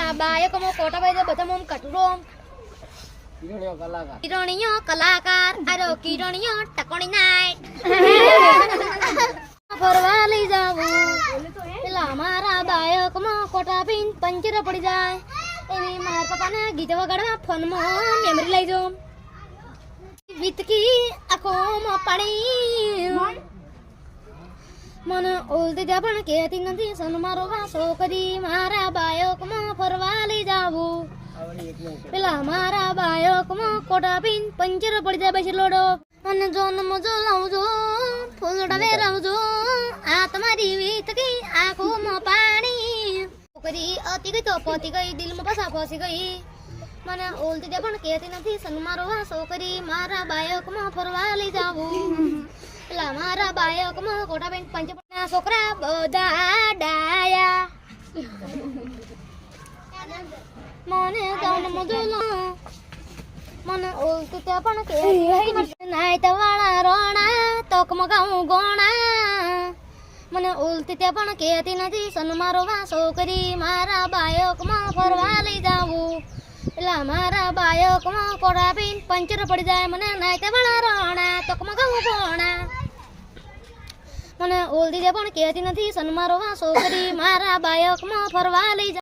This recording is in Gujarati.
મારા બાયકમાં કોટા ભાઈ બધા મોમ કટરો કિરણીઓ કલાકાર આરો કિરણીઓ ટકોણી નાઈટ ફરવા લઈ જાવું પેલા મારા બાયકમાં કોટા પીન પંચર પડી જાય એની મારા પપ્પાને ગીત વગાડવા ફોનમાં મેમરી લઈ જાઉં વિતકી આંખોમાં પાણી મને ઓલતી ત્યાં પણ કહેતી નથી સન મારો વાસો કરી મારા બાયકમાં ફરવા લઈ જાવું પેલા મારા બાયકમાં કોટા પીન પંચર પડી જાય પછી લોડો અને જોન મજો લાવજો ફૂલડા વેરાવજો આ તમારી વિતકી આંખોમાં પાણી કરી અતિ ગઈ તો પતી ગઈ દિલમાં પસા ફસી ગઈ મને ઓલતી ત્યાં પણ કહેતી નથી સન મારો વાસો કરી મારા બાયકમાં ફરવા લઈ જાવું પેલા મારા બાયકમાં કોટા બેન પંચના છોકરા બધા ડાયા મને જાણ મજુલો મને ઓલતી ત્યાં પણ કહેતી નાઈત વાળા રોણા તોક મગાવું ગોણા મને ઓલતી ત્યાં પણ કહેતી નથી સન મારો વાસો કરી મારા બાયકમાં ફરવા લઈ જાવું પેલા મારા બાયકમાં કોટા બેન પંચર પડી જાય મને નાઈત વાળા રોણા તોક મગાવું ગોણા મને ઓલતી પણ કહેતી નથી સન મારો વાસો કરી મારા બાયકમાં ફરવા લઈ